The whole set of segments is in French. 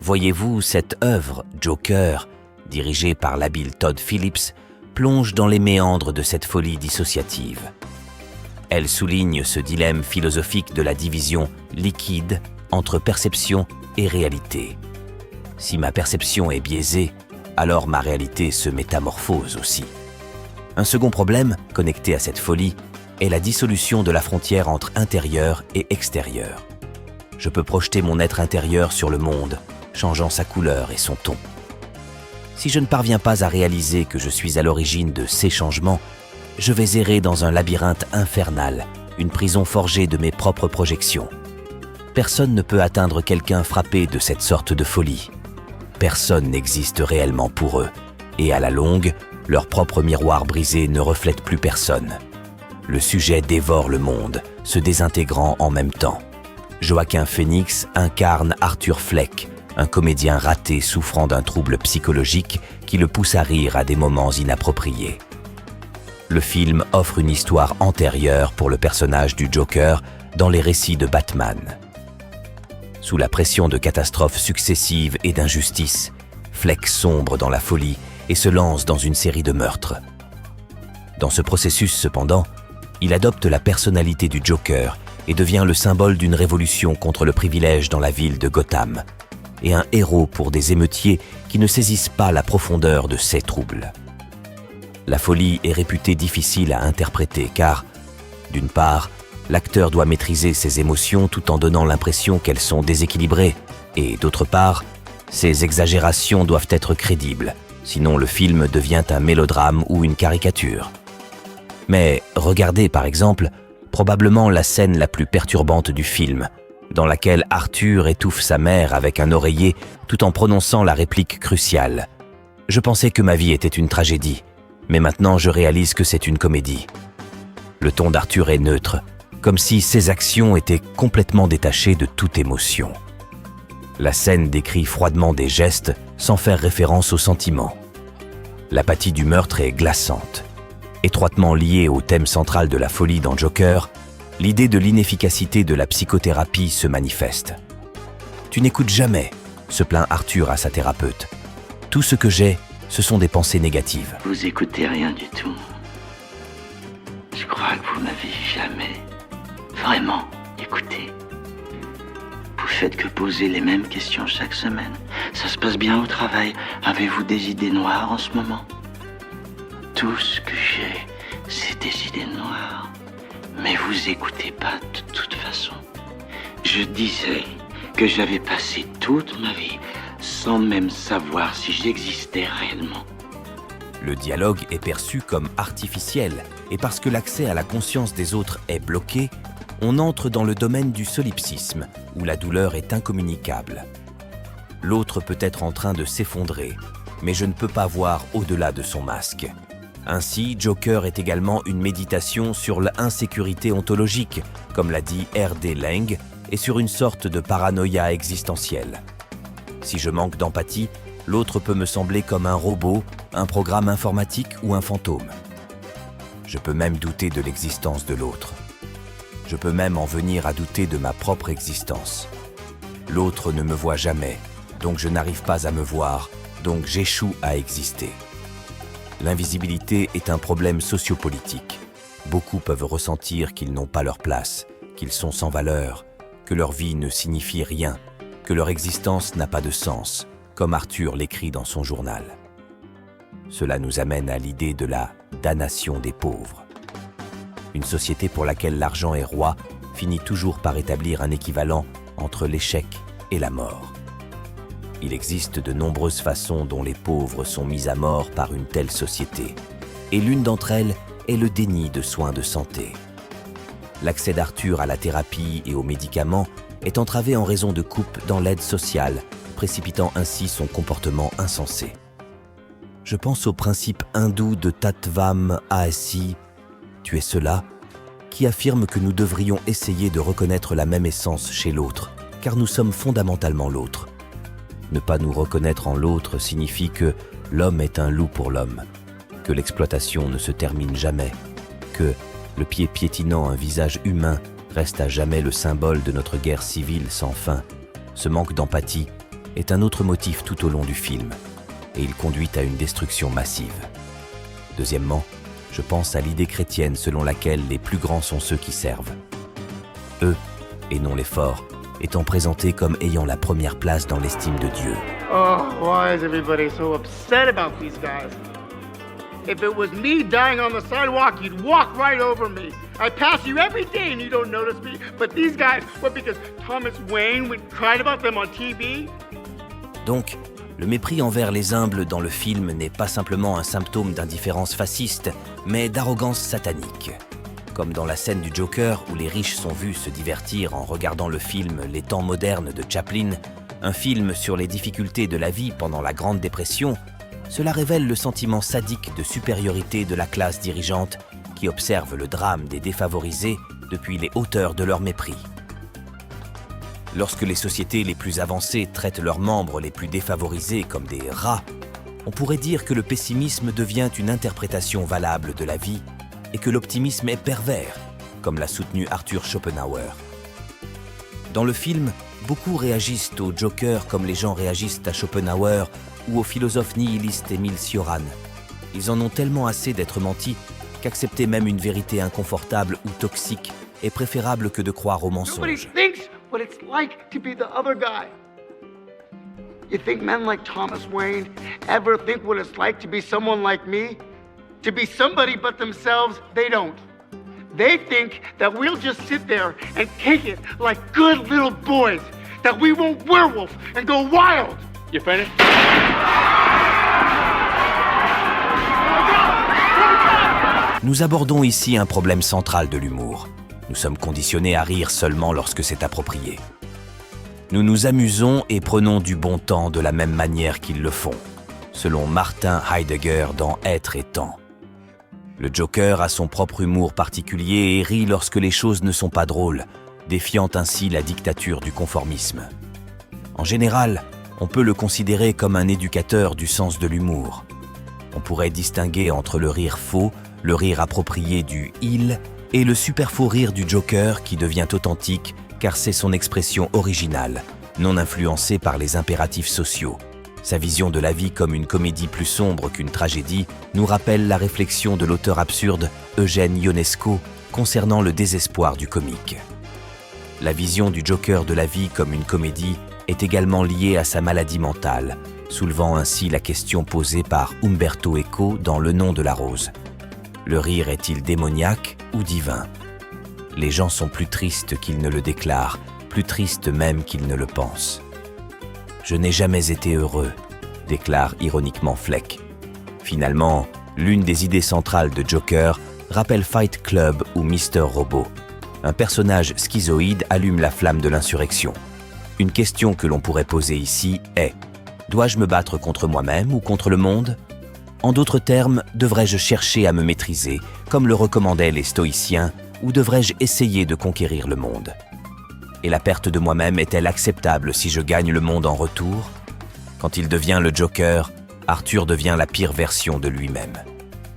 Voyez-vous, cette œuvre, Joker, dirigée par l'habile Todd Phillips, plonge dans les méandres de cette folie dissociative. Elle souligne ce dilemme philosophique de la division liquide entre perception et réalité. Si ma perception est biaisée, alors ma réalité se métamorphose aussi. Un second problème, connecté à cette folie, est la dissolution de la frontière entre intérieur et extérieur. Je peux projeter mon être intérieur sur le monde, changeant sa couleur et son ton. Si je ne parviens pas à réaliser que je suis à l'origine de ces changements, je vais errer dans un labyrinthe infernal, une prison forgée de mes propres projections. Personne ne peut atteindre quelqu'un frappé de cette sorte de folie. Personne n'existe réellement pour eux, et à la longue, leur propre miroir brisé ne reflète plus personne. Le sujet dévore le monde, se désintégrant en même temps. Joaquin Phoenix incarne Arthur Fleck, un comédien raté souffrant d'un trouble psychologique qui le pousse à rire à des moments inappropriés. Le film offre une histoire antérieure pour le personnage du Joker dans les récits de Batman. Sous la pression de catastrophes successives et d'injustices, Fleck sombre dans la folie et se lance dans une série de meurtres. Dans ce processus, cependant, il adopte la personnalité du Joker et devient le symbole d'une révolution contre le privilège dans la ville de Gotham, et un héros pour des émeutiers qui ne saisissent pas la profondeur de ces troubles. La folie est réputée difficile à interpréter car, d'une part, l'acteur doit maîtriser ses émotions tout en donnant l'impression qu'elles sont déséquilibrées, et d'autre part, ces exagérations doivent être crédibles, sinon le film devient un mélodrame ou une caricature. Mais regardez par exemple, probablement la scène la plus perturbante du film, dans laquelle Arthur étouffe sa mère avec un oreiller tout en prononçant la réplique cruciale. « Je pensais que ma vie était une tragédie, mais maintenant je réalise que c'est une comédie. » Le ton d'Arthur est neutre, comme si ses actions étaient complètement détachées de toute émotion. La scène décrit froidement des gestes sans faire référence aux sentiments. L'apathie du meurtre est glaçante. Étroitement liée au thème central de la folie dans Joker, l'idée de l'inefficacité de la psychothérapie se manifeste. « Tu n'écoutes jamais », se plaint Arthur à sa thérapeute. « Tout ce que j'ai, ce sont des pensées négatives. » Vous écoutez rien du tout. Je crois que vous n'avez jamais vraiment écouté. Vous faites que poser les mêmes questions chaque semaine. Ça se passe bien au travail. Avez-vous des idées noires en ce moment? Tout ce que j'ai, c'est des idées noires. Mais vous écoutez pas de toute façon. Je disais que j'avais passé toute ma vie sans même savoir si j'existais réellement. Le dialogue est perçu comme artificiel et parce que l'accès à la conscience des autres est bloqué, on entre dans le domaine du solipsisme où la douleur est incommunicable. L'autre peut être en train de s'effondrer, mais je ne peux pas voir au-delà de son masque. Ainsi, Joker est également une méditation sur l'insécurité ontologique, comme l'a dit R.D. Laing, et sur une sorte de paranoïa existentielle. Si je manque d'empathie, l'autre peut me sembler comme un robot, un programme informatique ou un fantôme. Je peux même douter de l'existence de l'autre. Je peux même en venir à douter de ma propre existence. L'autre ne me voit jamais, donc je n'arrive pas à me voir, donc j'échoue à exister. L'invisibilité est un problème sociopolitique. Beaucoup peuvent ressentir qu'ils n'ont pas leur place, qu'ils sont sans valeur, que leur vie ne signifie rien, que leur existence n'a pas de sens, comme Arthur l'écrit dans son journal. Cela nous amène à l'idée de la damnation des pauvres. Une société pour laquelle l'argent est roi finit toujours par établir un équivalent entre l'échec et la mort. Il existe de nombreuses façons dont les pauvres sont mis à mort par une telle société, et l'une d'entre elles est le déni de soins de santé. L'accès d'Arthur à la thérapie et aux médicaments est entravé en raison de coupes dans l'aide sociale, précipitant ainsi son comportement insensé. Je pense au principe hindou de Tattvam Asi, tu es cela, qui affirme que nous devrions essayer de reconnaître la même essence chez l'autre, car nous sommes fondamentalement l'autre. Ne pas nous reconnaître en l'autre signifie que l'homme est un loup pour l'homme, que l'exploitation ne se termine jamais, que, le pied piétinant un visage humain, reste à jamais le symbole de notre guerre civile sans fin. Ce manque d'empathie est un autre motif tout au long du film, et il conduit à une destruction massive. Deuxièmement, je pense à l'idée chrétienne selon laquelle les plus grands sont ceux qui servent. Eux, et non les forts, étant présentés comme ayant la première place dans l'estime de Dieu. Oh, why is everybody so upset about these guys? If it was me dying on the sidewalk, you'd walk right over me. I pass you every day and you don't notice me. But these guys, what, because Thomas Wayne cried about them on TV? Donc, le mépris envers les humbles dans le film n'est pas simplement un symptôme d'indifférence fasciste, mais d'arrogance satanique. Comme dans la scène du Joker où les riches sont vus se divertir en regardant le film Les temps modernes de Chaplin, un film sur les difficultés de la vie pendant la Grande Dépression, cela révèle le sentiment sadique de supériorité de la classe dirigeante qui observe le drame des défavorisés depuis les hauteurs de leur mépris. Lorsque les sociétés les plus avancées traitent leurs membres les plus défavorisés comme des rats, on pourrait dire que le pessimisme devient une interprétation valable de la vie et que l'optimisme est pervers, comme l'a soutenu Arthur Schopenhauer. Dans le film, beaucoup réagissent au Joker comme les gens réagissent à Schopenhauer ou au philosophe nihiliste Émile Cioran. Ils en ont tellement assez d'être mentis qu'accepter même une vérité inconfortable ou toxique est préférable que de croire aux Nobody mensonges. thinks what it's like to be the other guy. You think men like Thomas Wayne ever think what it's like to be someone like me? To be somebody but themselves? They don't. They think that we'll just sit there and take it like good little boys. That we won't werewolf and go wild. You finished? Nous abordons ici un problème central de l'humour. Nous sommes conditionnés à rire seulement lorsque c'est approprié. Nous nous amusons et prenons du bon temps de la même manière qu'ils le font, selon Martin Heidegger dans Être et temps. Le Joker a son propre humour particulier et rit lorsque les choses ne sont pas drôles, défiant ainsi la dictature du conformisme. En général, on peut le considérer comme un éducateur du sens de l'humour. On pourrait distinguer entre le rire faux, le rire approprié du « il » et le super faux rire du Joker qui devient authentique car c'est son expression originale, non influencée par les impératifs sociaux. Sa vision de la vie comme une comédie plus sombre qu'une tragédie nous rappelle la réflexion de l'auteur absurde Eugène Ionesco concernant le désespoir du comique. La vision du Joker de la vie comme une comédie est également liée à sa maladie mentale, soulevant ainsi la question posée par Umberto Eco dans Le nom de la rose. Le rire est-il démoniaque ou divin? Les gens sont plus tristes qu'ils ne le déclarent, plus tristes même qu'ils ne le pensent. « Je n'ai jamais été heureux », déclare ironiquement Fleck. Finalement, l'une des idées centrales de Joker rappelle Fight Club ou Mr. Robot. Un personnage schizoïde allume la flamme de l'insurrection. Une question que l'on pourrait poser ici est « Dois-je me battre contre moi-même ou contre le monde ?» En d'autres termes, devrais-je chercher à me maîtriser, comme le recommandaient les stoïciens, ou devrais-je essayer de conquérir le monde? Et la perte de moi-même est-elle acceptable si je gagne le monde en retour? Quand il devient le Joker, Arthur devient la pire version de lui-même.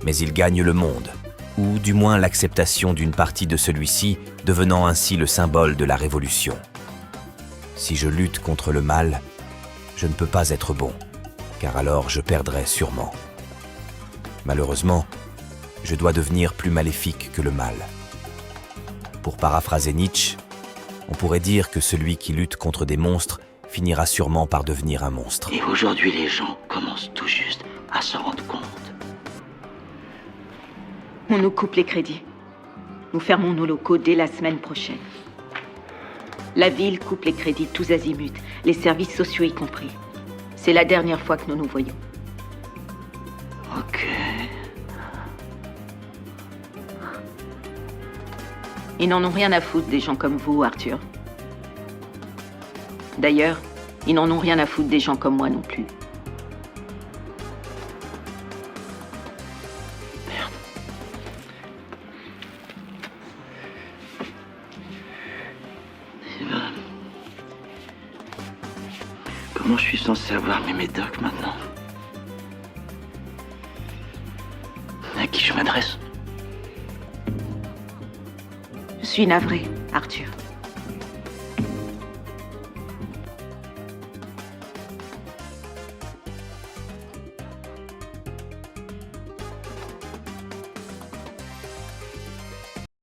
Mais il gagne le monde, ou du moins l'acceptation d'une partie de celui-ci, devenant ainsi le symbole de la révolution. Si je lutte contre le mal, je ne peux pas être bon, car alors je perdrai sûrement. Malheureusement, je dois devenir plus maléfique que le mal. Pour paraphraser Nietzsche, on pourrait dire que celui qui lutte contre des monstres finira sûrement par devenir un monstre. Et aujourd'hui, les gens commencent tout juste à s'en rendre compte. On nous coupe les crédits. Nous fermons nos locaux dès la semaine prochaine. La ville coupe les crédits tous azimuts, les services sociaux y compris. C'est la dernière fois que nous nous voyons. Ok. Ils n'en ont rien à foutre des gens comme vous, Arthur. D'ailleurs, ils n'en ont rien à foutre des gens comme moi non plus. Merde. Evan. Comment je suis censé avoir mes médocs maintenant? À qui je m'adresse? Je suis navrée, Arthur.